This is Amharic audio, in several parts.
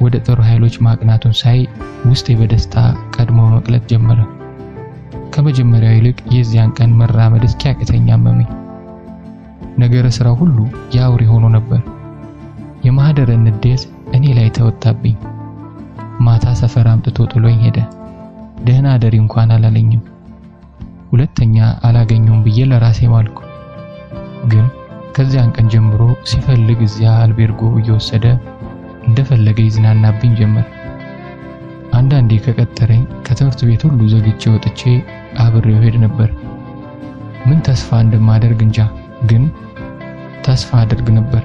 ወደ ጦር ኃይሎች ማቅናቱን ሳይ ውስጤ በደስታ ቀድሞ መቅለጥ ጀመረ። ከመጀመሪያው ይልቅ የዚያን ቀን መራመድ እስኪያቅተኝ አመመኝ። ነገረ ስራው ሁሉ ያውሬ ሆኖ ነበር። የማህደረን ንዴት እኔ ላይ ተወጣብኝ። ማታ ሰፈር አምጥቶ ጥሎኝ ሄደ። ደህና አደሪ እንኳን አላለኝም። ሁለተኛ አላገኘውም ብዬ ለራሴ ማልኩ። ግን ከዚያን ቀን ጀምሮ ሲፈልግ እዚያ አልቤርጎ እየወሰደ እንደፈለገ ይዝናናብኝ ጀመር። አንዳንዴ ከቀጠረኝ ከትምህርት ቤት ሁሉ ዘግቼ ወጥቼ አብሬው ሄድ ነበር። ምን ተስፋ እንደማደርግ እንጃ፣ ግን ተስፋ አደርግ ነበር።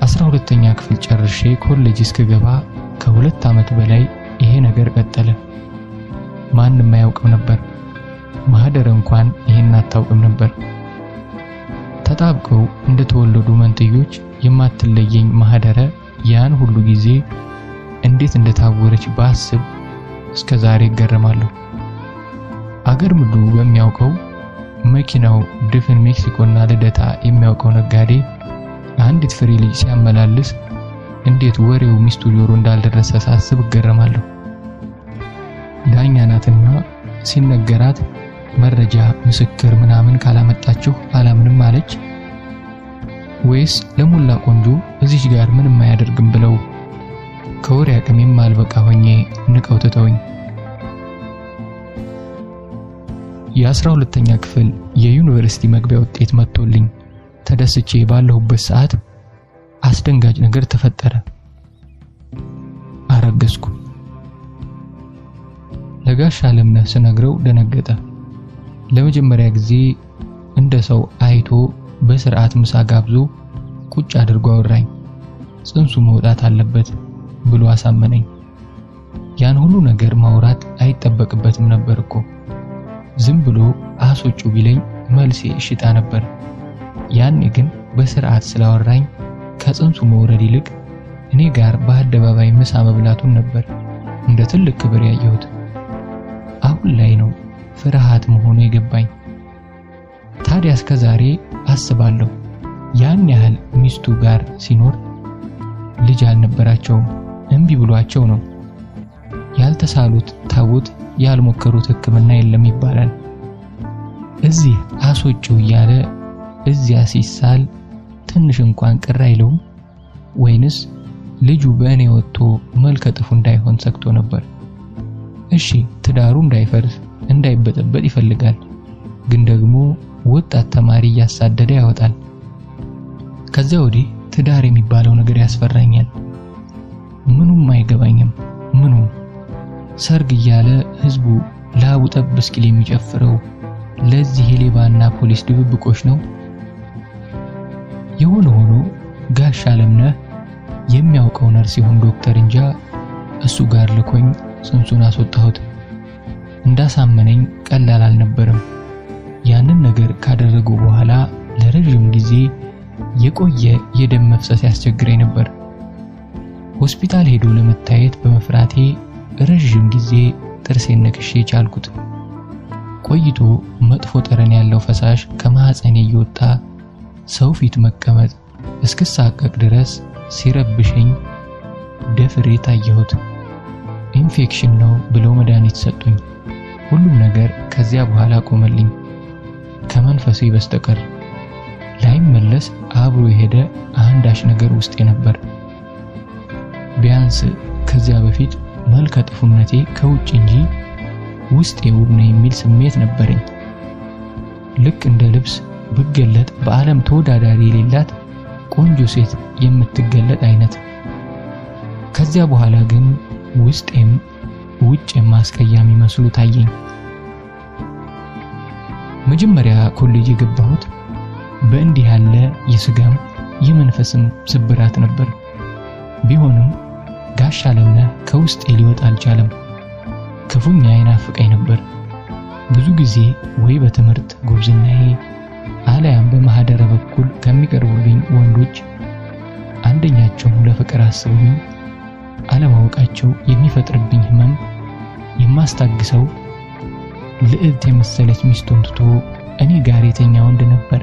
12ኛ ክፍል ጨርሼ ኮሌጅ እስክገባ ከ2 ዓመት በላይ ይሄ ነገር ቀጠለ። ማንም አያውቅም ነበር። ማህደር እንኳን ይሄን አታውቅም ነበር። ተጣብቀው እንደተወለዱ መንትዮች የማትለየኝ ማህደረ ያን ሁሉ ጊዜ እንዴት እንደታወረች ባስብ እስከ ዛሬ እገረማለሁ። አገር ምድሩ በሚያውቀው መኪናው ድፍን ሜክሲኮና ልደታ የሚያውቀው ነጋዴ አንዲት ፍሬ ልጅ ሲያመላልስ እንዴት ወሬው ሚስቱ ጆሮ እንዳልደረሰ ሳስብ እገረማለሁ። ዳኛ ናትና ሲነገራት መረጃ ምስክር ምናምን ካላመጣችሁ አላምንም አለች ወይስ ለሙላ ቆንጆ እዚች ጋር ምንም አያደርግም ብለው ከወሬ አቅሜም አልበቃ ሆኜ ንቀው ትተውኝ። የ12ኛ ክፍል የዩኒቨርሲቲ መግቢያ ውጤት መጥቶልኝ ተደስቼ ባለሁበት ሰዓት አስደንጋጭ ነገር ተፈጠረ። አረገዝኩ። ለጋሽ አለምነህ ስነግረው ደነገጠ። ለመጀመሪያ ጊዜ እንደ ሰው አይቶ በስርዓት ምሳ ጋብዞ ቁጭ አድርጎ አወራኝ። ጽንሱ መውጣት አለበት ብሎ አሳመነኝ። ያን ሁሉ ነገር ማውራት አይጠበቅበትም ነበር እኮ። ዝም ብሎ አሶጩ ቢለኝ መልሴ እሽጣ ነበር። ያኔ ግን በስርዓት ስላወራኝ ከጽንሱ መውረድ ይልቅ እኔ ጋር በአደባባይ ምሳ መብላቱን ነበር እንደ ትልቅ ክብር ያየሁት። አሁን ላይ ነው ፍርሃት መሆኑ የገባኝ። ታዲያ እስከ ዛሬ አስባለሁ ያን ያህል ሚስቱ ጋር ሲኖር ልጅ አልነበራቸውም። እንቢ ብሏቸው ነው። ያልተሳሉት ታውት ያልሞከሩት ሕክምና የለም ይባላል። እዚህ አሶጭው እያለ እዚያ ሲሳል ትንሽ እንኳን ቅር አይለውም ወይንስ ልጁ በእኔ ወጥቶ መልከ ጥፉ እንዳይሆን ሰክቶ ነበር? እሺ ትዳሩ እንዳይፈርስ እንዳይበጠበጥ ይፈልጋል፣ ግን ደግሞ ወጣት ተማሪ ያሳደደ ያወጣል። ከዚያ ወዲህ ትዳር የሚባለው ነገር ያስፈራኛል። ምኑም አይገባኝም። ምኑ ሰርግ እያለ ህዝቡ ላቡ ጠብ እስኪል የሚጨፍረው ለዚህ የሌባና ፖሊስ ድብብቆሽ ነው። የሆነ ሆኖ ጋሽ አለምነህ የሚያውቀው ነርስ ይሁን ዶክተር እንጃ እሱ ጋር ልኮኝ ጽንሱን አስወጣሁት። እንዳሳመነኝ ቀላል አልነበረም። ያንን ነገር ካደረጉ በኋላ ለረጅም ጊዜ የቆየ የደም መፍሰስ ያስቸግረኝ ነበር። ሆስፒታል ሄዶ ለመታየት በመፍራቴ ረጅም ጊዜ ጥርሴን ነክሼ ቻልኩት። ቆይቶ መጥፎ ጠረን ያለው ፈሳሽ ከማህፀኔ እየወጣ ሰው ፊት መቀመጥ እስክሳቀቅ ድረስ ሲረብሸኝ ደፍሬ ታየሁት። ኢንፌክሽን ነው ብለው መድኃኒት ሰጡኝ። ሁሉም ነገር ከዚያ በኋላ ቆመልኝ ከመንፈሴ በስተቀር። ላይመለስ አብሮ የሄደ አንዳች ነገር ውስጤ ነበር። ቢያንስ ከዚያ በፊት መልከ ጥፉነቴ ከውጭ እንጂ ውስጤ ውብ ነው የሚል ስሜት ነበረኝ። ልክ እንደ ልብስ ብገለጥ በዓለም ተወዳዳሪ የሌላት ቆንጆ ሴት የምትገለጥ አይነት። ከዚያ በኋላ ግን ውስጤም ውጭም አስቀያሚ መስሎ ታየኝ። መጀመሪያ ኮሌጅ የገባሁት በእንዲህ ያለ የስጋም የመንፈስም ስብራት ነበር። ቢሆንም ጋሽ አለምነህ ከውስጤ ሊወጣ አልቻለም። ክፉኛ ይናፍቀኝ ነበር። ብዙ ጊዜ ወይ በትምህርት ጉብዝናዬ አለያም በማህደረ በኩል ከሚቀርቡልኝ ወንዶች አንደኛቸው ለፍቅር አስበውኝ አለማወቃቸው የሚፈጥርብኝ ህመም የማስታግሰው ልዕልት የመሰለች ሚስቱን ትቶ እኔ ጋር የተኛ ወንድ ነበር።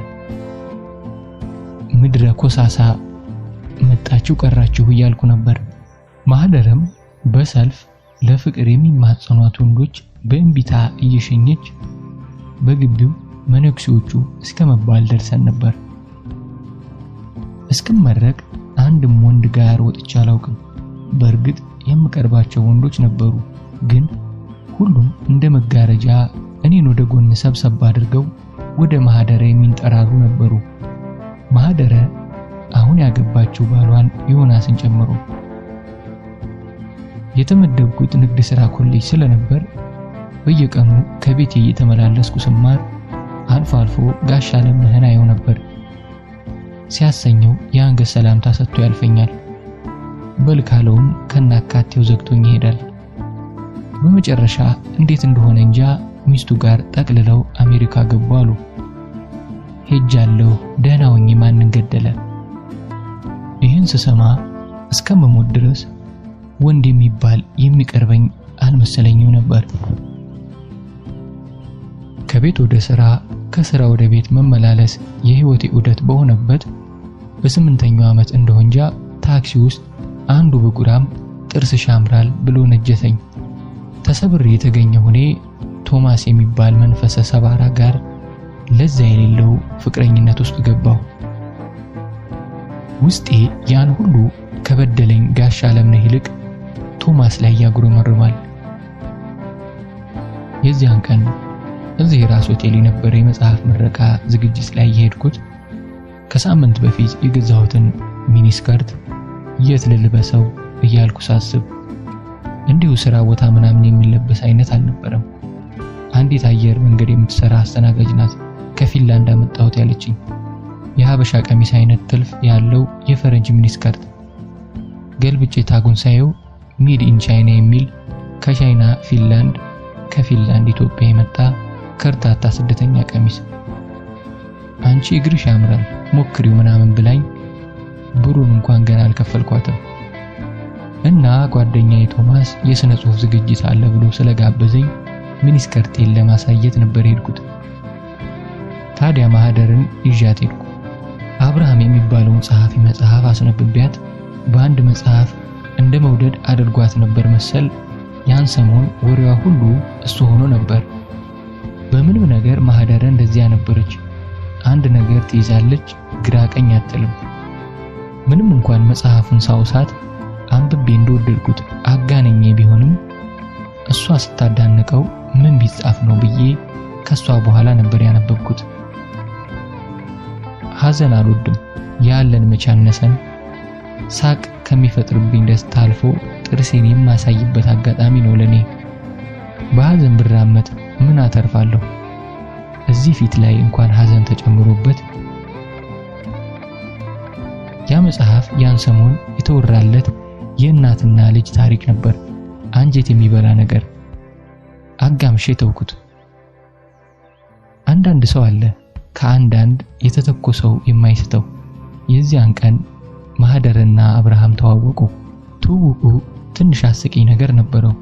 ምድረ ኮሳሳ መጣችሁ ቀራችሁ እያልኩ ነበር ማህደረም በሰልፍ ለፍቅር የሚማጸኗት ወንዶች በእንቢታ እየሸኘች በግቢው መነኩሴዎቹ እስከመባል ደርሰን ነበር። እስከመረቅ አንድም ወንድ ጋር ወጥቼ አላውቅም። በእርግጥ የምቀርባቸው ወንዶች ነበሩ፣ ግን ሁሉም እንደ መጋረጃ እኔን ወደ ጎን ሰብሰብ አድርገው ወደ ማህደረ የሚንጠራሩ ነበሩ። ማህደረ አሁን ያገባችው ባሏን ዮናስን ጨምሮ። የተመደብኩት ንግድ ሥራ ኮሌጅ ስለነበር በየቀኑ ከቤቴ እየተመላለስኩ ስማር አልፎ አልፎ ጋሽ አለምህን አየው ነበር። ሲያሰኘው የአንገት ሰላምታ ሰጥቶ ያልፈኛል። በልካለውም ከናካቴው ዘግቶኝ ይሄዳል። በመጨረሻ እንዴት እንደሆነ እንጃ ሚስቱ ጋር ጠቅልለው አሜሪካ ገቡ አሉ። ሄጃለሁ፣ ደህና ሆኜ ማንን ገደለ? ይህን ስሰማ እስከመሞት ድረስ ወንድ የሚባል የሚቀርበኝ አልመሰለኝም ነበር። ከቤት ወደ ሥራ፣ ከሥራ ወደ ቤት መመላለስ የህይወቴ ዑደት በሆነበት በ8ኛው ዓመት እንደሆንጃ ታክሲ ውስጥ አንዱ በጉራም ጥርስሽ ያምራል ብሎ ነጀተኝ። ተሰብሬ የተገኘሁ እኔ ቶማስ የሚባል መንፈሰ ሰባራ ጋር ለዛ የሌለው ፍቅረኝነት ውስጥ ገባሁ። ውስጤ ያን ሁሉ ከበደለኝ ጋሽ አለምነህ ይልቅ ቶማስ ላይ ያጉረመርማል። የዚያን ቀን እዚህ ራስ ሆቴል የነበረ የመጽሐፍ ምረቃ ዝግጅት ላይ የሄድኩት ከሳምንት በፊት የገዛሁትን ሚኒስከርት የት ልልበሰው እያልኩ ሳስብ እንዲሁ ስራ ቦታ ምናምን የሚለበስ አይነት አልነበረም። አንዲት አየር መንገድ የምትሰራ አስተናጋጅ ናት ከፊንላንድ አመጣሁት ያለችኝ የሀበሻ ቀሚስ አይነት ጥልፍ ያለው የፈረንጅ ሚኒስከርት። ገልብጬ ታጉን ሳየው ሜድ ኢን ቻይና የሚል ከቻይና ፊንላንድ ከፊንላንድ ኢትዮጵያ የመጣ ከርታታ ስደተኛ ቀሚስ። አንቺ እግርሽ ያምራል ሞክሪው ምናምን ብላኝ ብሩን እንኳን ገና አልከፈልኳትም። እና ጓደኛዬ ቶማስ የሥነ ጽሑፍ ዝግጅት አለ ብሎ ስለጋበዘኝ ሚኒስከርቴን ለማሳየት ነበር ሄድኩት። ታዲያ ማህደርን ይዣት ሄድኩ። አብርሃም የሚባለውን ጸሐፊ መጽሐፍ አስነብቢያት በአንድ መጽሐፍ እንደ መውደድ አድርጓት ነበር መሰል። ያን ሰሞን ወሬዋ ሁሉ እሱ ሆኖ ነበር። በምንም ነገር ማህደረ እንደዚያ ነበረች። አንድ ነገር ትይዛለች፣ ግራ ቀኝ አትልም። ምንም እንኳን መጽሐፉን ሳውሳት አንብቤ እንደወደድኩት አጋነኜ ቢሆንም እሷ ስታዳንቀው ምን ቢጻፍ ነው ብዬ ከሷ በኋላ ነበር ያነበብኩት። ሐዘን አልወድም ያለን መቻነሰን ሳቅ ከሚፈጥርብኝ ደስታ አልፎ ጥርሴን የማሳይበት አጋጣሚ ነው ለኔ። በሐዘን ብራመት ምን አተርፋለሁ? እዚህ ፊት ላይ እንኳን ሐዘን ተጨምሮበት። ያ መጽሐፍ ያን ሰሞን የተወራለት የእናትና ልጅ ታሪክ ነበር። አንጀት የሚበላ ነገር አጋምሼ ተውኩት። አንዳንድ ሰው አለ ከአንዳንድ የተተኮሰው የማይስተው። የዚያን ቀን ማህደርና አብርሃም ተዋወቁ። ትውውቁ ትንሽ አስቂኝ ነገር ነበረው።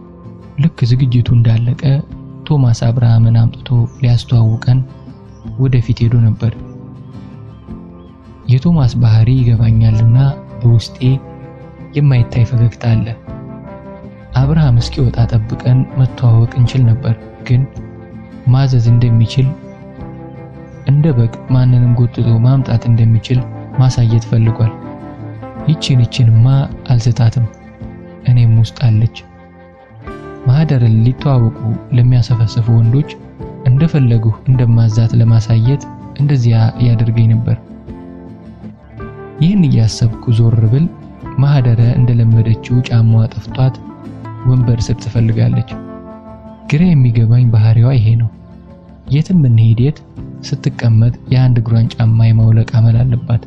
ልክ ዝግጅቱ እንዳለቀ ቶማስ አብርሃምን አምጥቶ ሊያስተዋውቀን ወደፊት ሄዶ ነበር። የቶማስ ባህሪ ይገባኛልና በውስጤ የማይታይ ፈገግታ አለ። አብርሃም እስኪወጣ ጠብቀን መተዋወቅ እንችል ነበር፣ ግን ማዘዝ እንደሚችል እንደ በግ ማንንም ጎትቶ ማምጣት እንደሚችል ማሳየት ፈልጓል። ይቺንማ አልስታትም፣ እኔም ውስጥ አለች። ማህደርን ሊተዋወቁ ለሚያሰፈስፉ ወንዶች እንደፈለጉ እንደማዛት ለማሳየት እንደዚያ ያደርገኝ ነበር። ይህን እያሰብኩ ዞር ብል ማህደረ እንደለመደችው ጫማዋ ጠፍቷት ወንበር ስር ትፈልጋለች። ግራ የሚገባኝ ባህሪዋ ይሄ ነው። የትም እንሄድ የት ስትቀመጥ የአንድ እግሯን ጫማ የማውለቅ አመል አለባት።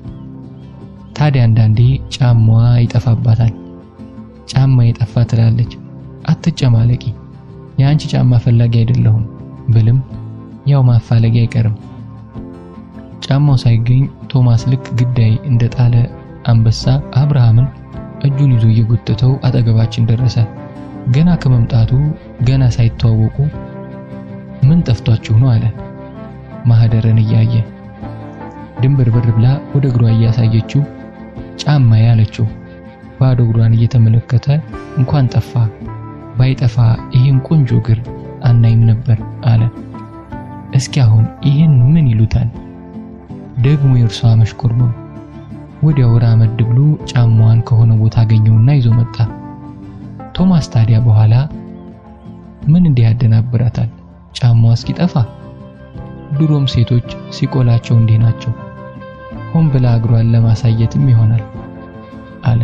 ታዲያ አንዳንዴ ጫማዋ ይጠፋባታል። ጫማ የጠፋ ትላለች። አትጨማለቂ፣ የአንቺ ጫማ ፈላጊ አይደለሁም ብልም ያው ማፋለጊ አይቀርም። ጫማው ሳይገኝ ቶማስ ልክ ግዳይ እንደጣለ አንበሳ አብርሃምን እጁን ይዞ እየጎተተው አጠገባችን ደረሰ። ገና ከመምጣቱ ገና ሳይተዋወቁ ምን ጠፍቷችሁ ነው አለ። ማህደርን እያየ ድንብርብር ብላ ወደ እግሯ እያሳየችው ጫማ ያለችው። ባዶ እግሯን እየተመለከተ እንኳን ጠፋ ባይጠፋ ይሄን ቆንጆ እግር አናይም ነበር አለ። እስኪ አሁን ይሄን ምን ይሉታል? ደግሞ የእርሷ መሽኮርመም። ወዲያው ራመድ ብሎ ጫማዋን ከሆነ ቦታ አገኘውና ይዞ መጣ። ቶማስ ታዲያ በኋላ ምን እንዲያደናብራታል? ጫማዋ እስኪጠፋ? ድሮም ሴቶች ሲቆላቸው እንዲህ ናቸው። ሆን ብላ እግሯን ለማሳየትም ይሆናል አለ።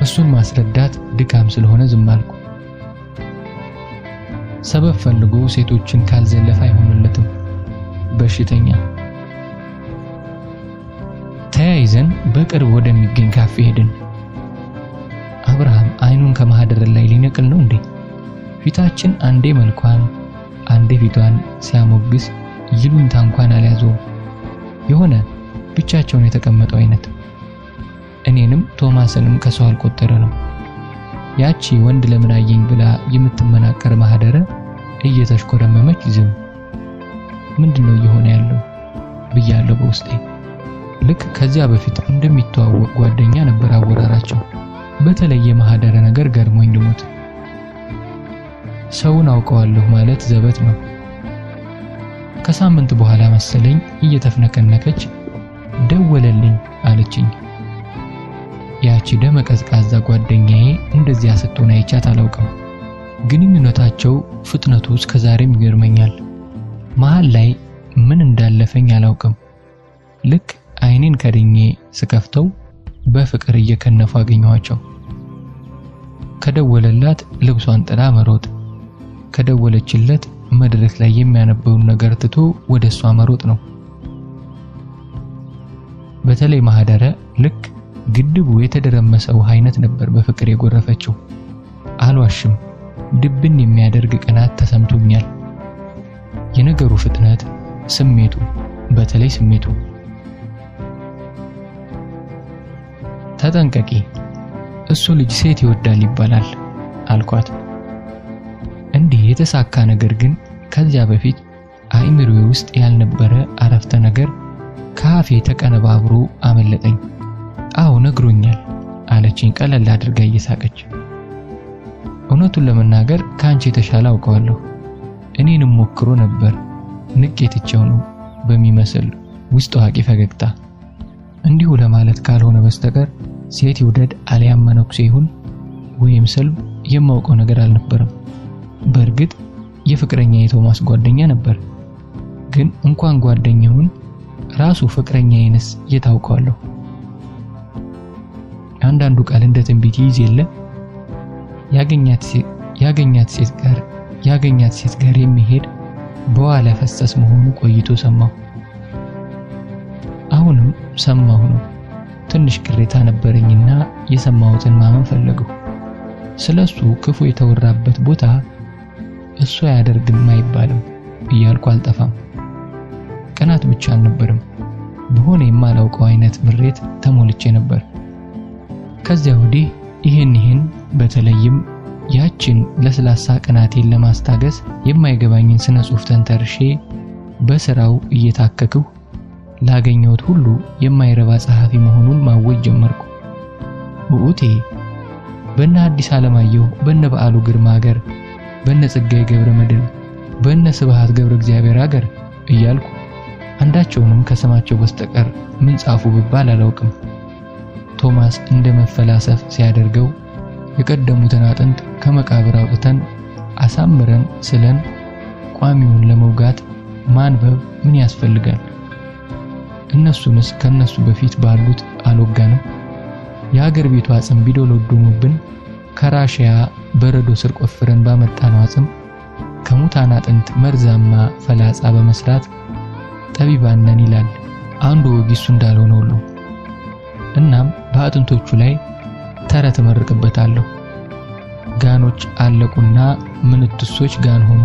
እሱን ማስረዳት ድካም ስለሆነ ዝም አልኩ። ሰበብ ፈልጎ ሴቶችን ካልዘለፈ አይሆንለትም። በሽተኛ። ተያይዘን በቅርብ ወደሚገኝ ካፌ ሄድን። አብርሃም አይኑን ከማህደር ላይ ሊነቅል ነው እንዴ? ፊታችን አንዴ መልኳን አንዴ ፊቷን ሲያሞግስ ይሉኝታ እንኳን አልያዘውም። የሆነ ብቻቸውን የተቀመጠው አይነት። እኔንም ቶማስንም ከሰው አልቆጠረ ነው። ያቺ ወንድ ለምን አየኝ ብላ የምትመናቀር ማህደረ እየተሽኮረመመች ዝም። ምንድነው እየሆነ ያለው ብያለሁ በውስጤ። ልክ ከዚያ በፊት እንደሚተዋወቅ ጓደኛ ነበር አወራራቸው። በተለየ ማህደረ ነገር ገርሞኝ ልሞት። ሰውን አውቀዋለሁ ማለት ዘበት ነው። ከሳምንት በኋላ መሰለኝ እየተፍነከነከች ደወለልኝ አለችኝ። ያቺ ደመቀዝቃዛ ጓደኛዬ እንደዚያ ስትሆን አይቻት አላውቅም። ግንኙነታቸው ፍጥነቱ እስከዛሬም ይገርመኛል። መሃል ላይ ምን እንዳለፈኝ አላውቅም። ልክ አይኔን ከድኜ ስከፍተው በፍቅር እየከነፉ አገኘኋቸው። ከደወለላት ልብሷን ጥላ መሮጥ፣ ከደወለችለት መድረክ ላይ የሚያነበውን ነገር ትቶ ወደሷ መሮጥ ነው። በተለይ ማህደረ ልክ ግድቡ የተደረመሰ ውሃ አይነት ነበር በፍቅር የጎረፈችው። አልዋሽም፣ ድብን የሚያደርግ ቅናት ተሰምቶኛል። የነገሩ ፍጥነት፣ ስሜቱ፣ በተለይ ስሜቱ። ተጠንቀቂ፣ እሱ ልጅ ሴት ይወዳል ይባላል አልኳት። እንዲህ የተሳካ ነገር ግን ከዚያ በፊት አይምሮዬ ውስጥ ያልነበረ አረፍተ ነገር ካፌ ተቀነባብሮ አመለጠኝ። አዎ ነግሮኛል አለችኝ ቀለል አድርጋ እየሳቀች። እውነቱን ለመናገር ካንቺ የተሻለ አውቀዋለሁ። እኔንም ሞክሮ ነበር። ንቄትቸው ነው በሚመስል ውስጥ ዋቂ ፈገግታ። እንዲሁ ለማለት ካልሆነ በስተቀር ሴት ይውደድ አልያም መነኩሴ ይሁን ወይም ሰልብ የማውቀው ነገር አልነበረም። በእርግጥ የፍቅረኛ የቶማስ ጓደኛ ነበር። ግን እንኳን ጓደኛውን ራሱ ፍቅረኛዬንስ የታውቀዋለሁ። አንዳንዱ ቃል እንደ ትንቢት ይይዝ የለ። ያገኛት ሴት ጋር የሚሄድ በኋላ ፈሰስ መሆኑ ቆይቶ ሰማሁ። አሁንም ሰማሁ ነው። ትንሽ ቅሬታ ነበረኝና የሰማሁትን ማመን ፈለግሁ። ስለሱ ክፉ የተወራበት ቦታ እሱ ያደርግም አይባልም እያልኩ አልጠፋም። ቀናት ብቻ አልነበርም፣ በሆነ የማላውቀው አይነት ምሬት ተሞልቼ ነበር። ከዚያ ወዲህ ይሄን በተለይም ያችን ለስላሳ ቀናቴን ለማስታገስ የማይገባኝን ስነ ጽሑፍ ተንተርሼ በስራው እየታከክሁ ላገኘሁት ሁሉ የማይረባ ጸሐፊ መሆኑን ማወጅ ጀመርኩ። ውኡቴ በእነ አዲስ ዓለማየሁ፣ በእነ በዓሉ ግርማ ሀገር፣ በእነ ጸጋዬ ገብረ መድኅን፣ በእነ ስብሐት ገብረ እግዚአብሔር ሀገር እያልኩ አንዳቸውንም ከስማቸው በስተቀር ምን ጻፉ ብባል አላውቅም። ቶማስ እንደ መፈላሰፍ ሲያደርገው የቀደሙትን አጥንት ከመቃብር አውጥተን አሳምረን ስለን ቋሚውን ለመውጋት ማንበብ ምን ያስፈልጋል? እነሱንስ ከነሱ በፊት ባሉት አልወጋንም። የሀገር ቤቱ አጽም ቢዶሎዱሙብን ከራሽያ በረዶ ስር ቆፍረን ባመጣነው አጽም ከሙታን አጥንት መርዛማ ፈላጻ በመስራት ጠቢባን ነን ይላል አንዱ ወጊሱ እንዳልሆነ ሁሉ። እናም በአጥንቶቹ ላይ ተረት መርቅበታለሁ። ጋኖች አለቁና ምንትሶች ጋን ሆኑ።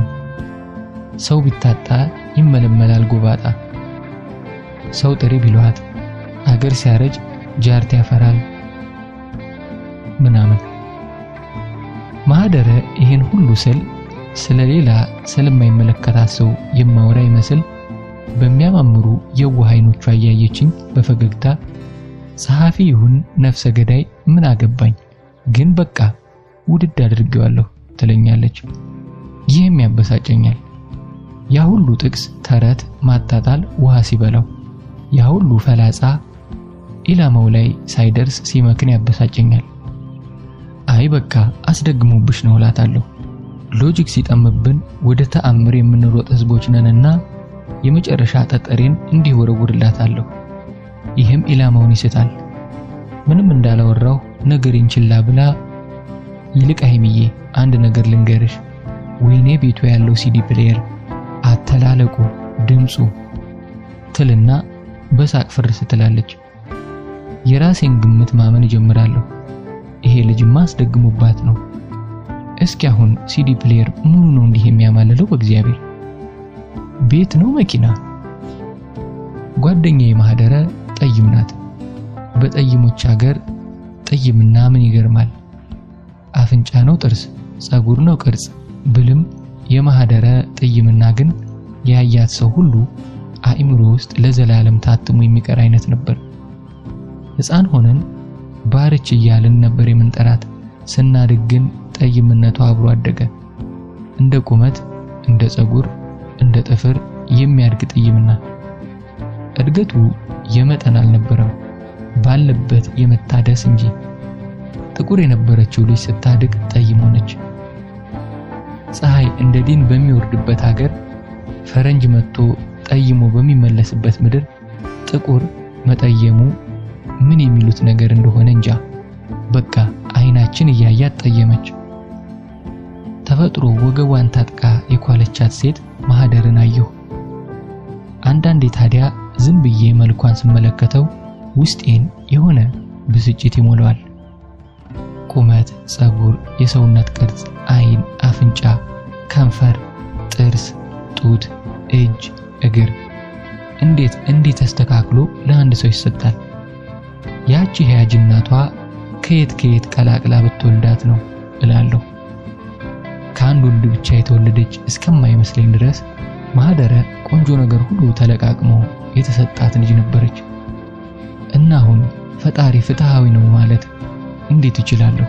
ሰው ቢታጣ ይመለመላል ጎባጣ። ሰው ጥሪ ቢሏት አገር ሲያረጅ ጃርት ያፈራል ምናምን። ማህደረ ይሄን ሁሉ ስለሌላ ስለማይመለከታት ሰው የማወራ ይመስል በሚያማምሩ የዋህ አይኖቿ ያየችኝ በፈገግታ ጸሐፊ ይሁን ነፍሰ ገዳይ ምን አገባኝ ግን በቃ ውድድ አድርጌዋለሁ ትለኛለች። ይህም ያበሳጨኛል። ያ ሁሉ ጥቅስ ተረት ማጣጣል ውሃ ሲበላው፣ ያ ሁሉ ፈላጻ ኢላማው ላይ ሳይደርስ ሲመክን ያበሳጨኛል። አይ በቃ አስደግሞብሽ ነው እላታለሁ። ሎጂክ ሲጠምብን ወደ ተአምር የምንሮጥ ህዝቦች ነንና የመጨረሻ ጠጠሬን እንዲህ ወረውርላታለሁ። ይህም ኢላማውን ይስታል። ምንም እንዳላወራው ነገሬን ችላ ብላ ይልቅ ሀይሚዬ አንድ ነገር ልንገርሽ፣ ወይኔ ቤቱ ያለው ሲዲ ፕሌየር አተላለቁ ድምጹ ትልና በሳቅ ፍርስ ትላለች። የራሴን ግምት ማመን ጀምራለሁ። ይሄ ልጅማ አስደግሞባት ነው። እስኪ አሁን ሲዲ ፕሌየር ምኑ ነው እንዲህ የሚያማልለው? በእግዚአብሔር ቤት ነው መኪና? ጓደኛዬ ማህደረ ጠይም ናት። በጠይሞች ሀገር ጠይምና ምን ይገርማል? አፍንጫ ነው ጥርስ፣ ጸጉር ነው ቅርጽ ብልም የማህደረ ጠይምና ግን ያያት ሰው ሁሉ አእምሮ ውስጥ ለዘላለም ታትሞ የሚቀር አይነት ነበር። ሕፃን ሆነን ባርች እያልን ነበር የምንጠራት። ስናድግ ግን ጠይምነቷ አብሮ አደገ። እንደ ቁመት፣ እንደ ጸጉር፣ እንደ ጥፍር የሚያድግ ጠይምና እድገቱ የመጠን አልነበረም፣ ባለበት የመታደስ እንጂ። ጥቁር የነበረችው ልጅ ስታድግ ጠይም ሆነች። ፀሐይ እንደ ዲን በሚወርድበት ሀገር ፈረንጅ መጥቶ ጠይሞ በሚመለስበት ምድር ጥቁር መጠየሙ ምን የሚሉት ነገር እንደሆነ እንጃ። በቃ አይናችን እያያት ጠየመች። ተፈጥሮ ወገቧን ታጥቃ የኳለቻት ሴት ማህደርን አየሁ። አንዳንዴ ታዲያ ዝም ብዬ መልኳን ስመለከተው ውስጤን የሆነ ብስጭት ይሞላዋል። ቁመት፣ ጸጉር፣ የሰውነት ቅርጽ፣ አይን፣ አፍንጫ፣ ከንፈር፣ ጥርስ፣ ጡት፣ እጅ፣ እግር እንዴት ተስተካክሎ ለአንድ ሰው ይሰጣል? ያቺ ህያጅ እናቷ ከየት ቀላቅላ ብትወልዳት ነው እላለሁ። ከአንድ ወንድ ብቻ የተወለደች እስከማይመስለኝ ድረስ ማህደረ ቆንጆ ነገር ሁሉ ተለቃቅሞ የተሰጣት ልጅ ነበረች። እና አሁን ፈጣሪ ፍትሃዊ ነው ማለት እንዴት ይችላለሁ?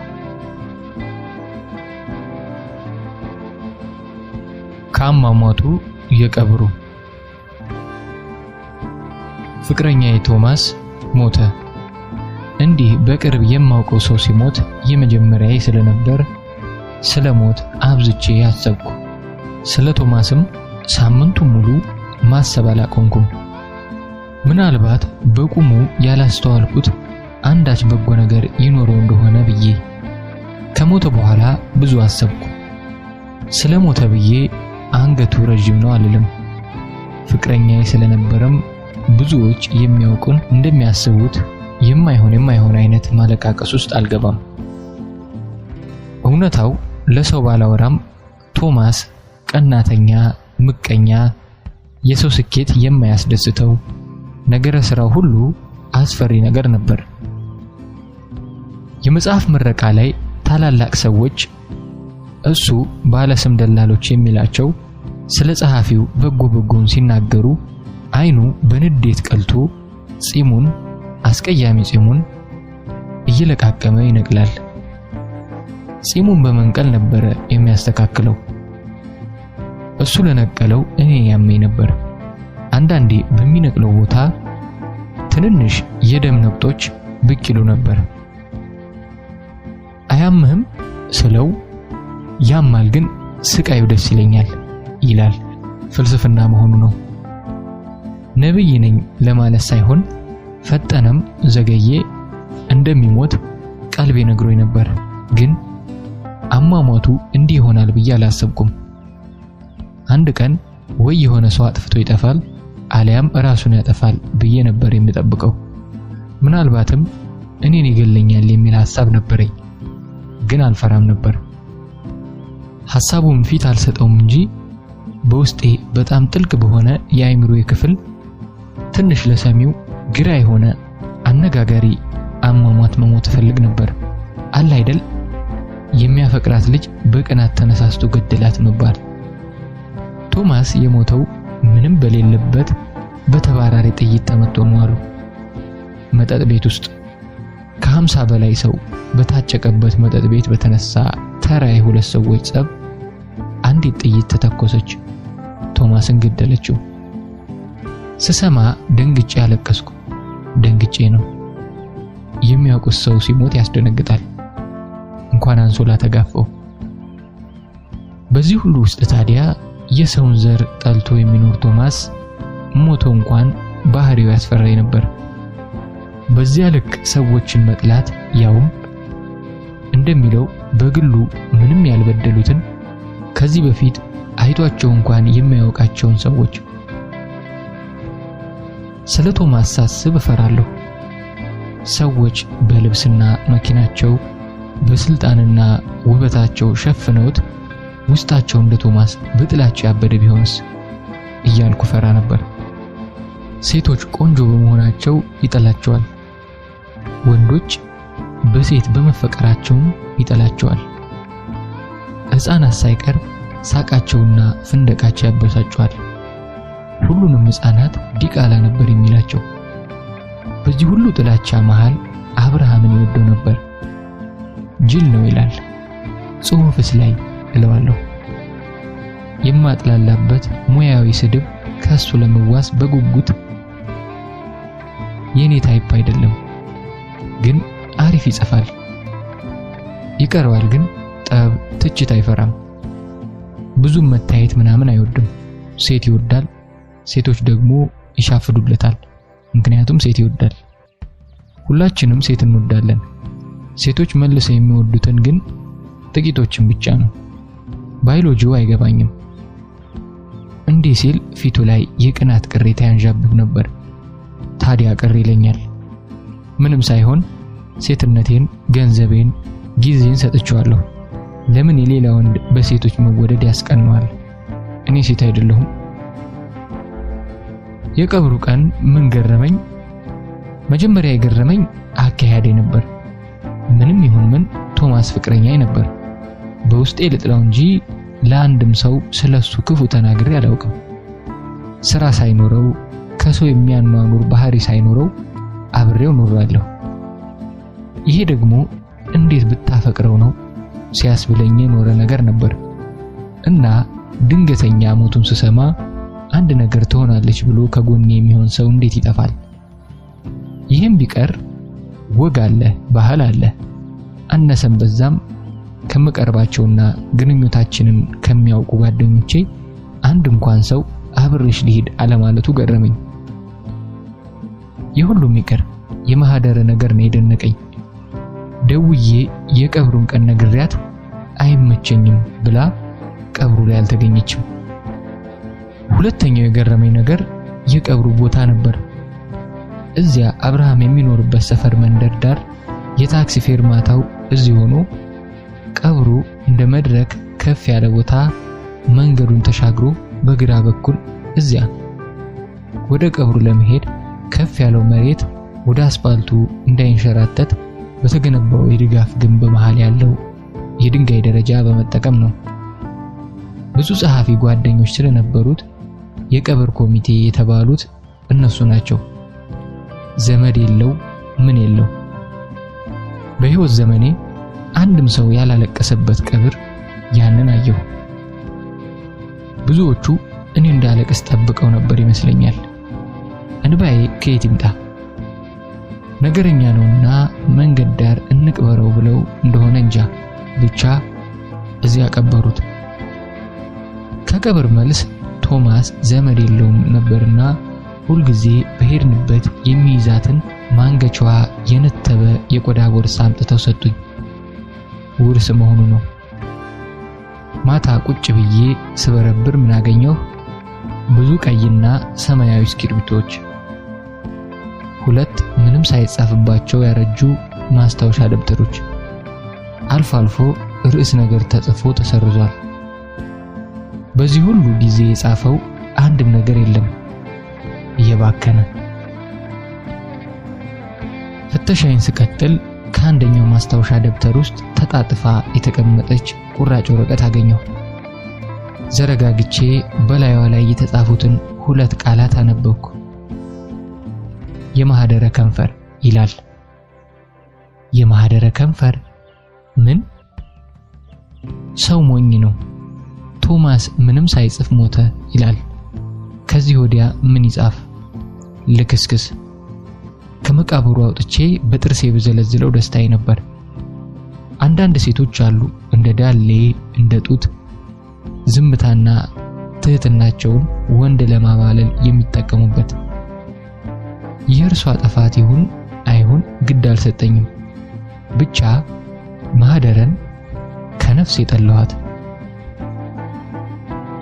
ከአሟሟቱ የቀብሩ ፍቅረኛዬ ቶማስ ሞተ። እንዲህ በቅርብ የማውቀው ሰው ሲሞት የመጀመሪያዬ ስለነበር ስለሞት አብዝቼ ያሰብኩ። ስለ ቶማስም ሳምንቱን ሙሉ ማሰብ አላቆምኩም። ምናልባት በቁሙ ያላስተዋልኩት አንዳች በጎ ነገር ይኖረው እንደሆነ ብዬ። ከሞተ በኋላ ብዙ አሰብኩ። ስለሞተ ብዬ አንገቱ ረጅም ነው አልልም። ፍቅረኛዬ ስለነበረም ብዙዎች የሚያውቁን እንደሚያስቡት የማይሆን አይነት ማለቃቀስ ውስጥ አልገባም። እውነታው ለሰው ባላወራም ቶማስ ቀናተኛ፣ ምቀኛ፣ የሰው ስኬት የማያስደስተው ነገረ ስራው ሁሉ አስፈሪ ነገር ነበር። የመጽሐፍ ምረቃ ላይ ታላላቅ ሰዎች እሱ ባለስም ደላሎች የሚላቸው ስለ ጸሐፊው በጎን ሲናገሩ አይኑ በንዴት ቀልቶ ጺሙን አስቀያሚ ጺሙን እየለቃቀመ ይነቅላል። ጺሙን በመንቀል ነበር የሚያስተካክለው። እሱ ለነቀለው እኔ ያመኝ ነበር። አንዳንዴ በሚነቅለው ቦታ ትንንሽ የደም ነቅጦች ብቅ ይሉ ነበር። አያምህም ስለው ያማል ግን ስቃዩ ደስ ይለኛል ይላል። ፍልስፍና መሆኑ ነው። ነብይ ነኝ ለማለት ሳይሆን ፈጠነም ዘገየ እንደሚሞት ቀልቤ ነግሮኝ ነበር። ግን አሟሟቱ እንዲህ ይሆናል ብዬ አላሰብኩም። አንድ ቀን ወይ የሆነ ሰው አጥፍቶ ይጠፋል አሊያም ራሱን ያጠፋል ብዬ ነበር የምጠብቀው። ምናልባትም እኔን ይገለኛል የሚል ሐሳብ ነበረኝ። ግን አልፈራም ነበር። ሐሳቡን ፊት አልሰጠውም እንጂ በውስጤ በጣም ጥልቅ በሆነ የአእምሮዬ ክፍል ትንሽ ለሰሚው ግራ የሆነ አነጋጋሪ አሟሟት መሞት ፈልግ ነበር። አለ አይደል የሚያፈቅራት ልጅ በቅናት ተነሳስቶ ገደላት መባል። ቶማስ የሞተው ምንም በሌለበት በተባራሪ ጥይት ተመቶ ነው አሉ። መጠጥ ቤት ውስጥ ከ50 በላይ ሰው በታጨቀበት መጠጥ ቤት በተነሳ ተራ የሁለት ሰዎች ጸብ አንዲት ጥይት ተተኮሰች፣ ቶማስን ገደለችው። ስሰማ ደንግጬ አለቀስኩ። ደንግጬ ነው። የሚያውቁት ሰው ሲሞት ያስደነግጣል። እንኳን አንሶላ ተጋፈው። በዚህ ሁሉ ውስጥ ታዲያ የሰውን ዘር ጠልቶ የሚኖር ቶማስ ሞቶ እንኳን ባህሪው ያስፈራኝ ነበር። በዚያ ልክ ሰዎችን መጥላት፣ ያውም እንደሚለው በግሉ ምንም ያልበደሉትን ከዚህ በፊት አይቷቸው እንኳን የማያውቃቸውን ሰዎች። ስለ ቶማስ ሳስብ እፈራለሁ። ሰዎች በልብስና መኪናቸው በስልጣንና ውበታቸው ሸፍነውት ውስጣቸው እንደ ቶማስ በጥላቻ ያበደ ቢሆንስ እያልኩ ፈራ ነበር። ሴቶች ቆንጆ በመሆናቸው ይጠላቸዋል። ወንዶች በሴት በመፈቀራቸው ይጠላቸዋል። ሕፃናት ሳይቀር ሳቃቸውና ፍንደቃቸው ያበሳጫቸዋል። ሁሉንም ሕፃናት ዲቃላ ነበር የሚላቸው። በዚህ ሁሉ ጥላቻ መሃል አብርሃምን ይወደው ነበር። ጅል ነው ይላል፣ ጽሑፍስ ላይ እለዋለሁ። የማጥላላበት ሙያዊ ስድብ ከሱ ለመዋስ በጉጉት የኔ ታይፕ አይደለም፣ ግን አሪፍ ይጽፋል። ይቀርባል፣ ግን ጠብ ትችት አይፈራም። ብዙም መታየት ምናምን አይወድም። ሴት ይወዳል፣ ሴቶች ደግሞ ይሻፍዱለታል። ምክንያቱም ሴት ይወዳል። ሁላችንም ሴት እንወዳለን። ሴቶች መልሰው የሚወዱትን ግን ጥቂቶችን ብቻ ነው። ባዮሎጂው አይገባኝም። እንዲህ ሲል ፊቱ ላይ የቅናት ቅሬታ ያንዣብብ ነበር። ታዲያ ቅር ይለኛል። ምንም ሳይሆን ሴትነቴን፣ ገንዘቤን፣ ጊዜን ሰጥቼዋለሁ። ለምን የሌላ ወንድ በሴቶች መወደድ ያስቀነዋል? እኔ ሴት አይደለሁም? የቀብሩ ቀን ምን ገረመኝ? መጀመሪያ የገረመኝ አካሄዴ ነበር። ምንም ይሁን ምን ቶማስ ፍቅረኛዬ ነበር። በውስጤ ልጥላው እንጂ ለአንድም ሰው ስለሱ ክፉ ተናግሬ አላውቅም። ስራ ሳይኖረው ከሰው የሚያኗኑር ባህሪ ሳይኖረው አብሬው ኖራለሁ። ይሄ ደግሞ እንዴት ብታፈቅረው ነው ሲያስብለኝ የኖረ ነገር ነበር እና ድንገተኛ ሞቱን ስሰማ አንድ ነገር ትሆናለች ብሎ ከጎኔ የሚሆን ሰው እንዴት ይጠፋል? ይሄም ቢቀር ወግ አለ፣ ባህል አለ። አነሰም በዛም ከመቀርባቸውና ግንኙነታችንን ከሚያውቁ ጓደኞቼ አንድ እንኳን ሰው አብሬሽ ሊሄድ አለማለቱ ገረመኝ። የሁሉም ይቀር የማህደረ ነገር ነው የደነቀኝ። ደውዬ የቀብሩን ቀን ነግሬያት አይመቸኝም ብላ ቀብሩ ላይ አልተገኘችም። ሁለተኛው የገረመኝ ነገር የቀብሩ ቦታ ነበር። እዚያ አብርሃም የሚኖርበት ሰፈር መንደር ዳር የታክሲ ፌርማታው እዚህ ሆኖ ቀብሩ እንደ መድረክ ከፍ ያለ ቦታ መንገዱን ተሻግሮ በግራ በኩል እዚያ ወደ ቀብሩ ለመሄድ ከፍ ያለው መሬት ወደ አስፋልቱ እንዳይንሸራተት በተገነባው የድጋፍ ግንብ መሃል ያለው የድንጋይ ደረጃ በመጠቀም ነው። ብዙ ጸሐፊ ጓደኞች ስለነበሩት የቀብር ኮሚቴ የተባሉት እነሱ ናቸው። ዘመድ የለው ምን የለው። በሕይወት ዘመኔ አንድም ሰው ያላለቀሰበት ቀብር ያንን አየሁ። ብዙዎቹ እኔ እንዳለቅስ ጠብቀው ነበር ይመስለኛል። እንባዬ ከየት ይምጣ? ነገረኛ ነውና መንገድ ዳር እንቅበረው ብለው እንደሆነ እንጃ፣ ብቻ እዚያ ቀበሩት። ከቀብር መልስ ቶማስ ዘመድ የለውም ነበርና ሁልጊዜ በሄድንበት የሚይዛትን ማንገቻዋ የነተበ የቆዳ ቦርሳ አምጥተው ሰጡኝ። ውርስ መሆኑ ነው። ማታ ቁጭ ብዬ ስበረብር ምን አገኘሁ? ብዙ ቀይና ሰማያዊ እስክሪብቶች፣ ሁለት ምንም ሳይጻፍባቸው ያረጁ ማስታወሻ ደብተሮች። አልፎ አልፎ ርዕስ ነገር ተጽፎ ተሰርዟል። በዚህ ሁሉ ጊዜ የጻፈው አንድም ነገር የለም። እየባከነ ፍተሻዬን ስቀጥል ከአንደኛው ማስታወሻ ደብተር ውስጥ ተጣጥፋ የተቀመጠች ቁራጭ ወረቀት አገኘሁ። ዘረጋግቼ በላይዋ ላይ የተጻፉትን ሁለት ቃላት አነበብኩ። የማህደረ ከንፈር ይላል። የማህደረ ከንፈር ምን? ሰው ሞኝ ነው። ቶማስ ምንም ሳይጽፍ ሞተ ይላል። ከዚህ ወዲያ ምን ይጻፍ? ልክስክስ። ከመቃብሩ አውጥቼ በጥርሴ ብዘለዝለው ደስታዬ ነበር። አንዳንድ ሴቶች አሉ እንደ ዳሌ እንደ ጡት ዝምታና ትህትናቸውን ወንድ ለማባለል የሚጠቀሙበት። የእርሷ ጥፋት ይሁን አይሁን ግድ አልሰጠኝም። ብቻ ማህደረን ከነፍስ የጠላኋት።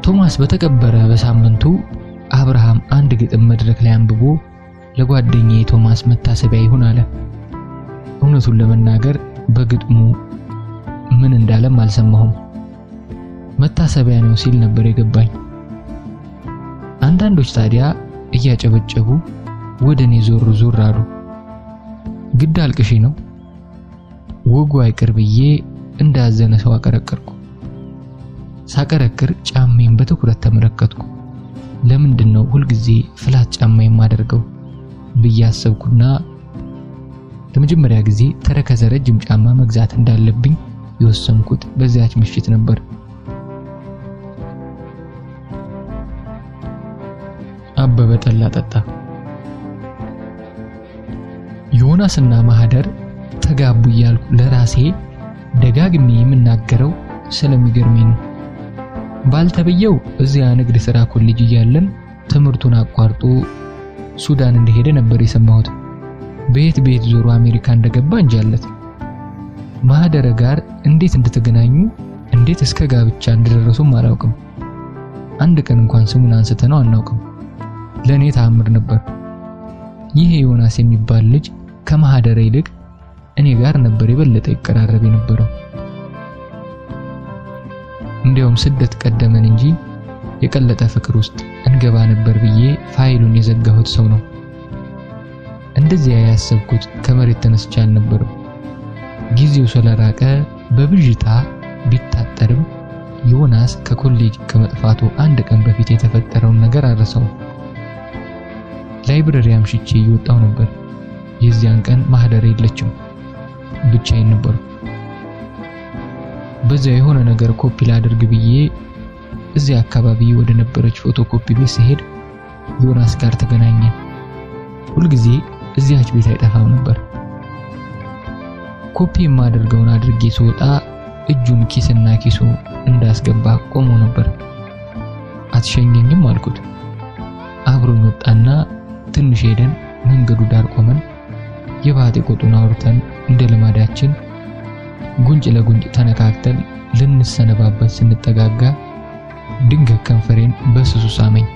ቶማስ በተቀበረ በሳምንቱ አብርሃም አንድ ግጥም መድረክ ላይ አንብቦ ለጓደኛዬ ቶማስ መታሰቢያ ይሁን አለ። እውነቱን ለመናገር በግጥሙ ምን እንዳለም አልሰማሁም። መታሰቢያ ነው ሲል ነበር የገባኝ። አንዳንዶች ታዲያ እያጨበጨቡ ወደኔ ዞር ዞር አሉ። ግድ አልቅሺ ነው ወጉ አይቀርብዬ እንዳዘነ ሰው አቀረቀርኩ። ሳቀረቅር ጫማዬን በትኩረት ተመለከትኩ። ለምንድነው ሁልጊዜ ፍላት ጫማ የማደርገው ብዬ አሰብኩና ለመጀመሪያ ጊዜ ተረከዘ ረጅም ጫማ መግዛት እንዳለብኝ የወሰንኩት በዚያች ምሽት ነበር። አበበ ጠላ ጠጣ። ዮናስና ማህደር ተጋቡ እያልኩ ለራሴ ደጋግሜ የምናገረው ስለሚገርመኝ ነው። ባልተበየው እዚያ ንግድ ሥራ ኮሌጅ እያለን ትምህርቱን አቋርጦ ሱዳን እንደሄደ ነበር የሰማሁት። ቤት ዞሮ አሜሪካ እንደገባ እንጃለት። ማህደረ ጋር እንዴት እንደተገናኙ እንዴት እስከ ጋብቻ እንደደረሱም አላውቅም። አንድ ቀን እንኳን ስሙን አንስተነው አናውቅም። ለኔ ተአምር ነበር። ይሄ ዮናስ የሚባል ልጅ ከማህደረ ይልቅ እኔ ጋር ነበር የበለጠ ይቀራረብ የነበረው። እንዲያውም ስደት ቀደመን እንጂ የቀለጠ ፍቅር ውስጥ እንገባ ነበር ብዬ ፋይሉን የዘጋሁት ሰው ነው። እንደዚያ ያሰብኩት ከመሬት ተነስቼ አልነበረም። ጊዜው ስለራቀ በብዥታ ቢታጠርም ዮናስ ከኮሌጅ ከመጥፋቱ አንድ ቀን በፊት የተፈጠረውን ነገር አረሰው። ላይብረሪ አምሽቼ እየወጣሁ ነበር። የዚያን ቀን ማህደረ የለችም። ብቻዬን ነበር። በዚያ የሆነ ነገር ኮፒ ላድርግ ብዬ እዚያ አካባቢ ወደ ነበረች ፎቶኮፒ ቤት ስሄድ ዮናስ ጋር ተገናኘን። ሁልጊዜ እዚያች ቤት አይጠፋም ነበር። ኮፒ የማደርገውን አድርጌ ስወጣ እጁን ኪስና ኪሱ እንዳስገባ ቆሞ ነበር። አትሸኘኝም አልኩት። አብሮኝ ወጣና ትንሽ ሄደን መንገዱ ዳር ቆመን የባቴ ቆጡን አውርተን እንደ ልማዳችን ጉንጭ ለጉንጭ ተነካክተን ልንሰነባበት ስንጠጋጋ ድንገት ከንፈሬን በስሱ ሳመኝ።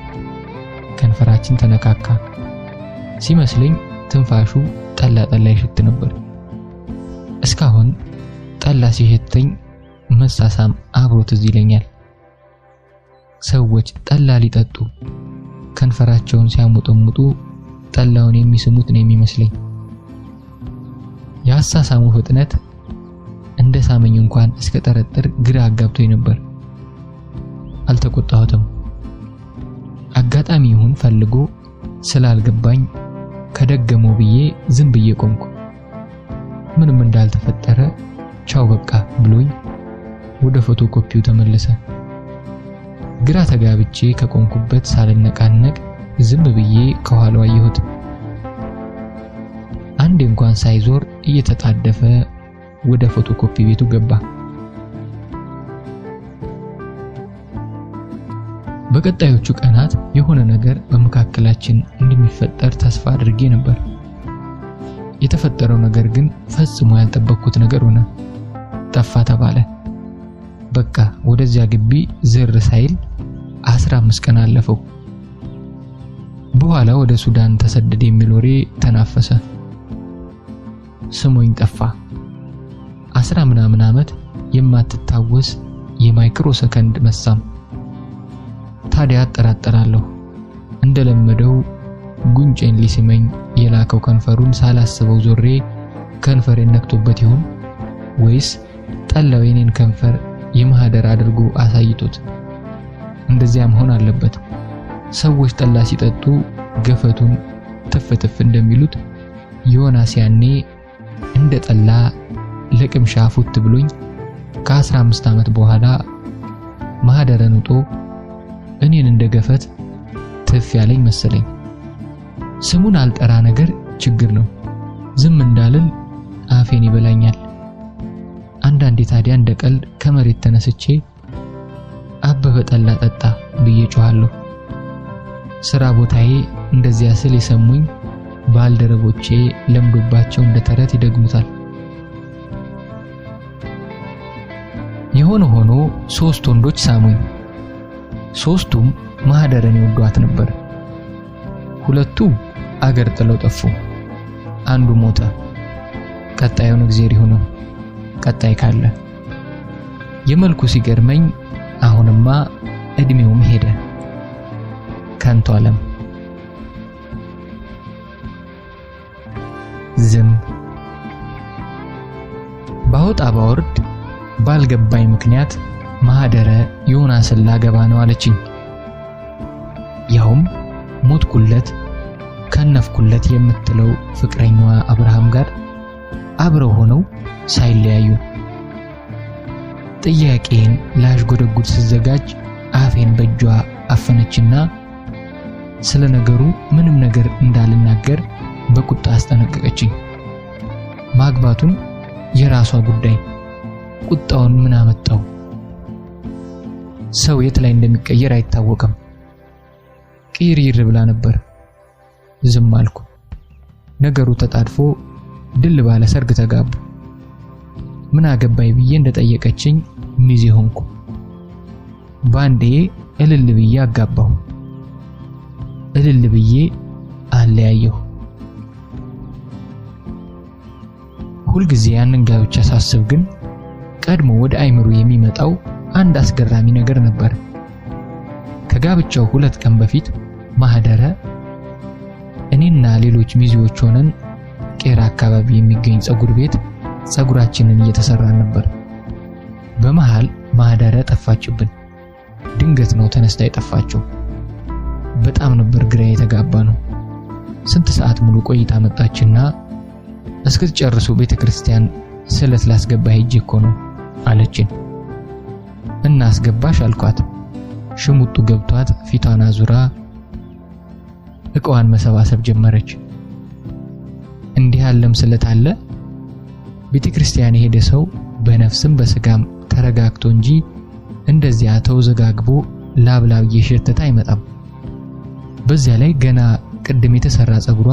ከንፈራችን ተነካካ። ሲመስለኝ ትንፋሹ ጠላ ይሽት ነበር። እስካሁን ጠላ ሲሸተኝ መሳሳም አብሮት እዚህ ይለኛል። ሰዎች ጠላ ሊጠጡ ከንፈራቸውን ሲያሙጠሙጡ ጠላውን የሚስሙት ነው የሚመስለኝ። ያሳሳሙ ፍጥነት እንደ ሳመኝ እንኳን እስከ ጠረጥር ግራ አጋብቶኝ ነበር። አልተቆጣሁትም። አጋጣሚ ይሁን ፈልጎ ስላልገባኝ ከደገመው ብዬ ዝም ብዬ ቆምኩ። ምንም እንዳልተፈጠረ ቻው በቃ ብሎኝ ወደ ፎቶኮፒው ተመለሰ። ግራ ተጋብቼ ከቆምኩበት ሳልነቃነቅ ዝም ብዬ ከኋላው አየሁት። አንድ እንኳን ሳይዞር እየተጣደፈ ወደ ፎቶኮፒ ቤቱ ገባ። በቀጣዮቹ ቀናት የሆነ ነገር በመካከላችን እንደሚፈጠር ተስፋ አድርጌ ነበር። የተፈጠረው ነገር ግን ፈጽሞ ያልጠበቅኩት ነገር ሆነ። ጠፋ ተባለ። በቃ ወደዚያ ግቢ ዝር ሳይል 15 ቀን አለፈው። በኋላ ወደ ሱዳን ተሰደደ የሚል ወሬ ተናፈሰ። ስሙኝ ጠፋ። 10 ምናምን ዓመት የማትታወስ የማይክሮ ሰከንድ መሳም። ታዲያ አጠራጠራለሁ። እንደለመደው ጉንጬን ሊስመኝ የላከው ከንፈሩን ሳላስበው ዞሬ ከንፈሬን ነክቶበት ይሆን ወይስ ጠላው የኔን ከንፈር የማህደር አድርጎ አሳይቶት? እንደዚያ መሆን አለበት። ሰዎች ጠላ ሲጠጡ ገፈቱን ትፍትፍ እንደሚሉት ዮናስ ያኔ እንደ ጠላ ለቅምሻ ፉት ብሎኝ ከ15 ዓመት በኋላ ማህደረን ውጦ እኔን እንደገፈት ትፍ ያለኝ መሰለኝ። ስሙን አልጠራ ነገር ችግር ነው። ዝም እንዳልል አፌን ይበላኛል። አንዳንዴ ታዲያ እንደ ቀልድ ከመሬት ተነስቼ አበበ ጠላ ጠጣ ብዬ ጮሃለሁ። ስራ ቦታዬ እንደዚያ ስል የሰሙኝ ባልደረቦቼ ለምዶባቸው እንደ ተረት ይደግሙታል። የሆነ ሆኖ 3 ወንዶች ሳሙኝ። 3ቱም ማህደረን ይወዷት ነበር። 2ቱ አገር ጥለው ጠፉ። አንዱ ሞተ። ቀጣዩን እግዚአብሔር ይሁነው፣ ቀጣይ ካለ። የመልኩ ሲገርመኝ አሁንማ እድሜውም ሄደ። ከንቱ ዓለም። ዝም ባወጣ ባወርድ ባልገባኝ ምክንያት ማህደረ ዮናስን ላገባ ነው አለችኝ። ያውም ሞትኩለት ከነፍኩለት የምትለው ፍቅረኛዋ አብርሃም ጋር አብረው ሆነው ሳይለያዩ። ጥያቄን ላሽጎደጉድ ስዘጋጅ አፌን በእጇ አፈነችና ስለ ነገሩ ምንም ነገር እንዳልናገር በቁጣ አስጠነቀቀችኝ። ማግባቱን የራሷ ጉዳይ፣ ቁጣውን ምን አመጣው? ሰው የት ላይ እንደሚቀየር አይታወቅም። ቂሪር ብላ ነበር። ዝም አልኩ። ነገሩ ተጣድፎ ድል ባለ ሰርግ ተጋቡ። ምን አገባይ ብዬ እንደጠየቀችኝ ሚዜ ሆንኩ። ባንዴ እልል ብዬ አጋባሁ፣ እልል ብዬ አለያየሁ። ሁልጊዜ ያንን ጋብቻ ሳስብ ግን ቀድሞ ወደ አይምሮ የሚመጣው አንድ አስገራሚ ነገር ነበር። ከጋብቻው 2 ቀን በፊት ማህደረ እኔና ሌሎች ሚዜዎች ሆነን ቄራ አካባቢ የሚገኝ ጸጉር ቤት ጸጉራችንን እየተሰራን ነበር። በመሃል ማህደረ ጠፋችብን። ድንገት ነው ተነስታ የጠፋችው። በጣም ነበር ግራ የተጋባ ነው። ስንት ሰዓት ሙሉ ቆይታ መጣችና እስክትጨርሱ ቤተክርስቲያን ስለት ላስገባ ሄጄ እኮ ነው አለችን። እና አስገባሽ አልኳት። ሽሙጡ ገብቷት ፊቷን አዙራ እቃዋን መሰባሰብ ጀመረች። እንዲህ ያለም ስለት አለ? ቤተክርስቲያን የሄደ ሰው በነፍስም በስጋም ተረጋግቶ እንጂ እንደዚያ ተወዘጋግቦ ላብላብ እየሸተተ አይመጣም። በዚያ ላይ ገና ቅድም የተሰራ ጸጉሯ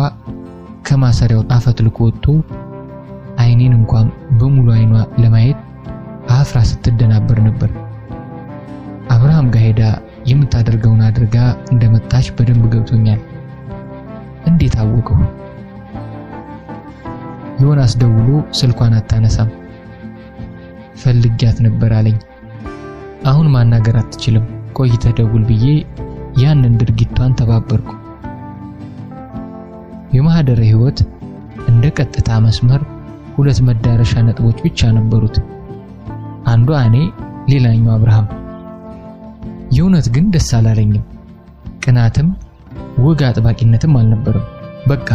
ከማሰሪያው አፈትልኮ ወጥቶ አይኔን እንኳን በሙሉ አይኗ ለማየት አፍራ ስትደናበር ነበር። አብርሃም ጋር ሄዳ የምታደርገውን አድርጋ እንደመጣች በደንብ ገብቶኛል። እንዴት አወቀው? ዮናስ ደውሎ ስልኳን አታነሳም። ፈልጊያት ነበር አለኝ። አሁን ማናገር አትችልም፣ ቆይተህ ደውል ብዬ ያንን ድርጊቷን ተባበርኩ። የማህደረ ህይወት እንደ ቀጥታ መስመር 2 መዳረሻ ነጥቦች ብቻ ነበሩት። አንዱ እኔ፣ ሌላኛው አብርሃም። የእውነት ግን ደስ አላለኝም። ቅናትም ወግ አጥባቂነትም አልነበረም። በቃ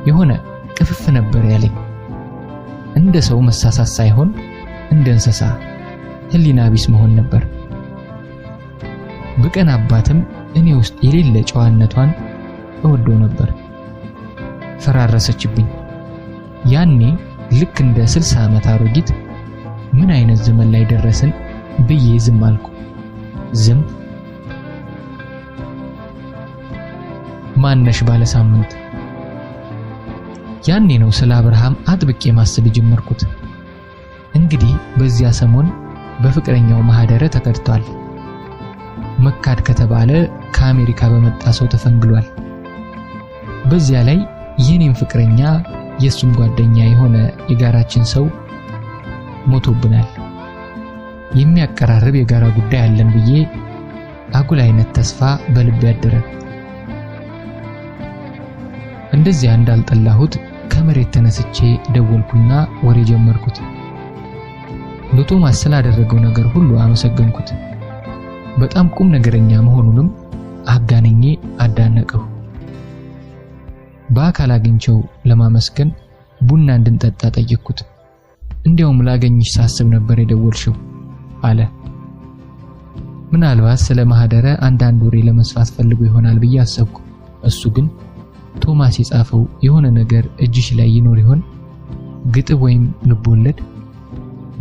የሆነ ቅፍፍ ነበር ያለኝ። እንደ ሰው መሳሳት ሳይሆን እንደ እንስሳ ህሊና ቢስ መሆን ነበር። በቀን አባትም እኔ ውስጥ የሌለ ጨዋነቷን እወደው ነበር። ፈራረሰችብኝ። ያኔ ልክ እንደ 60 ዓመት አሮጊት ምን አይነት ዘመን ላይ ደረስን ብዬ ዝም አልኩ። ዝም ማነሽ ባለ ሳምንት። ያኔ ነው ስለ አብርሃም አጥብቄ ማሰብ ጀመርኩት። እንግዲህ በዚያ ሰሞን በፍቅረኛው ማህደረ ተከድቷል። መካድ ከተባለ ከአሜሪካ በመጣ ሰው ተፈንግሏል። በዚያ ላይ የኔም ፍቅረኛ የሱም ጓደኛ የሆነ የጋራችን ሰው ሞቶብናል። የሚያቀራርብ የጋራ ጉዳይ አለን ብዬ አጉል አይነት ተስፋ በልቤ ያደረ። እንደዚያ እንዳልጠላሁት ከመሬት ተነስቼ ደወልኩና ወሬ ጀመርኩት። ለቶማስ ስላደረገው ነገር ሁሉ አመሰገንኩት። በጣም ቁም ነገረኛ መሆኑንም አጋነኜ አዳነቀው። በአካል አግኝቼው ለማመስገን ቡና እንድንጠጣ ጠየቅኩት። እንዲያውም ላገኝሽ ሳስብ ነበር የደወልሽው አለ። ምናልባት ስለ ማህደረ አንዳንድ ወሬ ለመስፋት ፈልጎ ይሆናል ብዬ አሰብኩ። እሱ ግን ቶማስ የጻፈው የሆነ ነገር እጅሽ ላይ ይኖር ይሆን? ግጥም ወይም ልቦለድ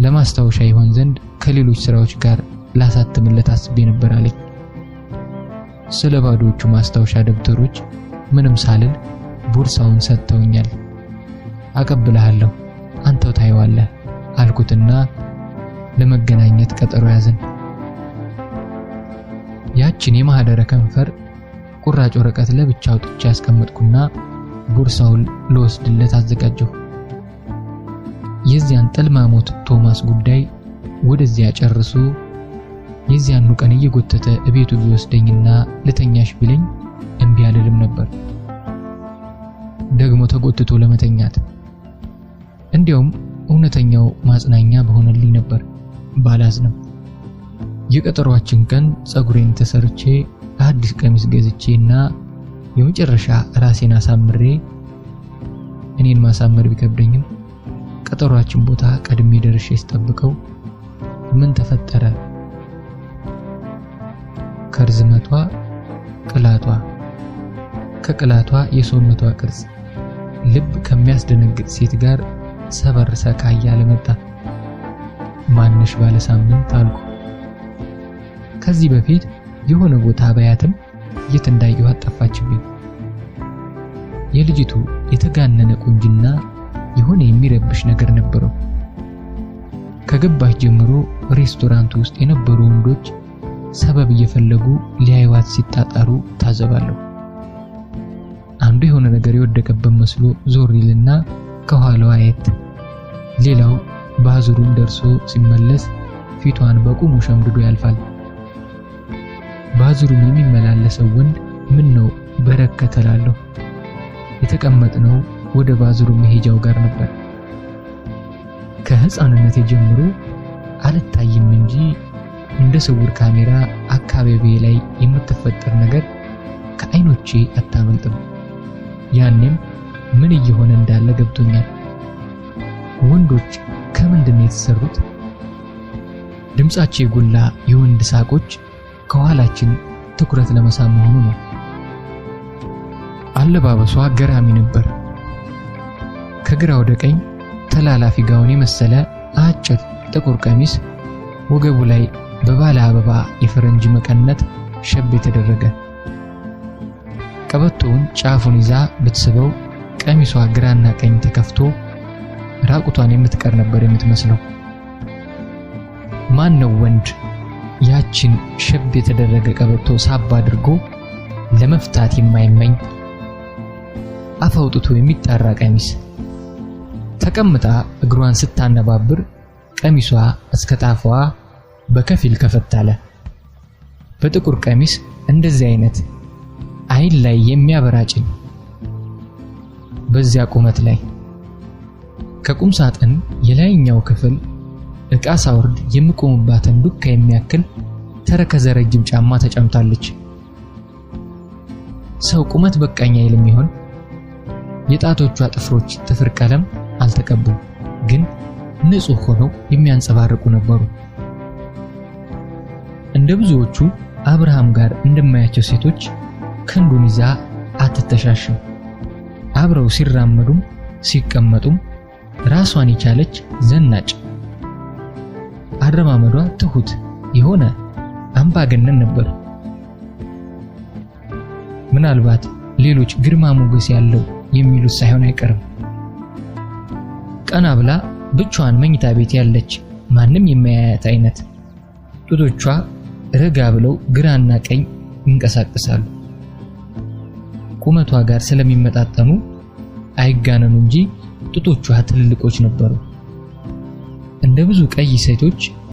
ለማስታወሻ ይሆን ዘንድ ከሌሎች ስራዎች ጋር ላሳትምለት አስቤ ነበር አለኝ። ስለ ባዶቹ ማስታወሻ ደብተሮች ምንም ሳልል ቦርሳውን ሰጥተውኛል። አቀብልሃለሁ፣ አንተው ታየዋለህ አልኩትና ለመገናኘት ቀጠሮ ያዝን። ያችን የማህደረ ከንፈር ቁራጭ ወረቀት ለብቻ አውጥቼ ያስቀመጥኩና ቦርሳውን ለወስድለት አዘጋጀሁ። የዚያን ጥልማሞት ቶማስ ጉዳይ ወደዚያ ጨርሶ የዚያኑ ቀን እየጎተተ እቤቱ ቢወስደኝና ልተኛሽ ቢለኝ እምቢ አልልም ነበር። ደግሞ ተጎትቶ ለመተኛት እንዲያውም እውነተኛው ማጽናኛ በሆነልኝ ነበር ባላዝንም። የቀጠሯችን ቀን ጸጉሬን ተሰርቼ አዲስ ቀሚስ ገዝቼና የመጨረሻ ራሴን አሳምሬ እኔን ማሳመር ቢከብደኝም ቀጠሯችን ቦታ ቀድሜ ደርሼ ስጠብቀው ምን ተፈጠረ? ከርዝመቷ ቅላቷ፣ ከቅላቷ የሰውነቷ ቅርጽ ልብ ከሚያስደነግጥ ሴት ጋር ሰበር ሰካ እያለ መጣ። ማንሽ ባለ ሳምንት አልኩ። ከዚህ በፊት የሆነ ቦታ ባያትም የት እንዳየኋት ጠፋችብኝ። የልጅቱ የተጋነነ ቁንጅና የሆነ የሚረብሽ ነገር ነበረው። ከገባች ጀምሮ ሬስቶራንት ውስጥ የነበሩ ወንዶች ሰበብ እየፈለጉ ሊያዩዋት ሲጣጣሩ ታዘባለሁ። አንዱ የሆነ ነገር የወደቀበት መስሎ ዞር ይልና ከኋላዋ አየት፣ ሌላው ባዙሩን ደርሶ ሲመለስ ፊቷን በቁሙ ሸምድዶ ያልፋል። ባዙሩን የሚመላለሰው ወንድ ምን ነው በረከተላለሁ። የተቀመጥነው ወደ ባዙሩ መሄጃው ጋር ነበር። ከህፃንነቴ ጀምሮ አልታይም እንጂ እንደ ስውር ካሜራ አካባቢ ላይ የምትፈጠር ነገር ከአይኖቼ አታመልጥም። ያኔም ምን እየሆነ እንዳለ ገብቶኛል። ወንዶች ከምንድን ነው የተሰሩት? ድምጻቸው የጎላ የወንድ ሳቆች ከኋላችን ትኩረት ለመሳብ መሆኑ ነው። አለባበሷ ገራሚ ነበር። ከግራ ወደ ቀኝ ተላላፊ ጋውን የመሰለ አጭር ጥቁር ቀሚስ፣ ወገቡ ላይ በባለ አበባ የፈረንጅ መቀነት ሸብ የተደረገ፣ ቀበቶውን ጫፉን ይዛ ብትስበው ቀሚሷ ግራና ቀኝ ተከፍቶ ራቁቷን የምትቀር ነበር የምትመስለው። ማን ነው ወንድ ያችን ሸብ የተደረገ ቀበቶ ሳብ አድርጎ ለመፍታት የማይመኝ? አፋውጥቶ የሚጣራ ቀሚስ። ተቀምጣ እግሯን ስታነባብር ቀሚሷ እስከ ጣፏ በከፊል ከፈት አለ። በጥቁር ቀሚስ እንደዚህ አይነት አይን ላይ የሚያበራጭን በዚያ ቁመት ላይ ከቁም ሳጥን የላይኛው ክፍል ዕቃ ሳውርድ የምቆምባትን ዱካ የሚያክል ተረከዘ ረጅም ጫማ ተጫምታለች። ሰው ቁመት በቃኛ ይልም ይሆን? የጣቶቿ ጥፍሮች ጥፍር ቀለም አልተቀቡም፣ ግን ንጹህ ሆነው የሚያንጸባርቁ ነበሩ። እንደ ብዙዎቹ አብርሃም ጋር እንደማያቸው ሴቶች ክንዱን ይዛ አትተሻሽም። አብረው ሲራመዱም ሲቀመጡም ራሷን የቻለች ዘናጭ፣ አረማመዷ ትሁት የሆነ አምባገነን ነበር። ምናልባት ሌሎች ግርማ ሞገስ ያለው የሚሉት ሳይሆን አይቀርም። ቀና ብላ ብቻዋን መኝታ ቤት ያለች ማንም የማያያት አይነት፣ ጡቶቿ ረጋ ብለው ግራና ቀኝ ይንቀሳቀሳሉ። ቁመቷ ጋር ስለሚመጣጠኑ አይጋነኑ እንጂ ጡቶቿ ትልልቆች ነበሩ። እንደ ብዙ ቀይ ሴቶች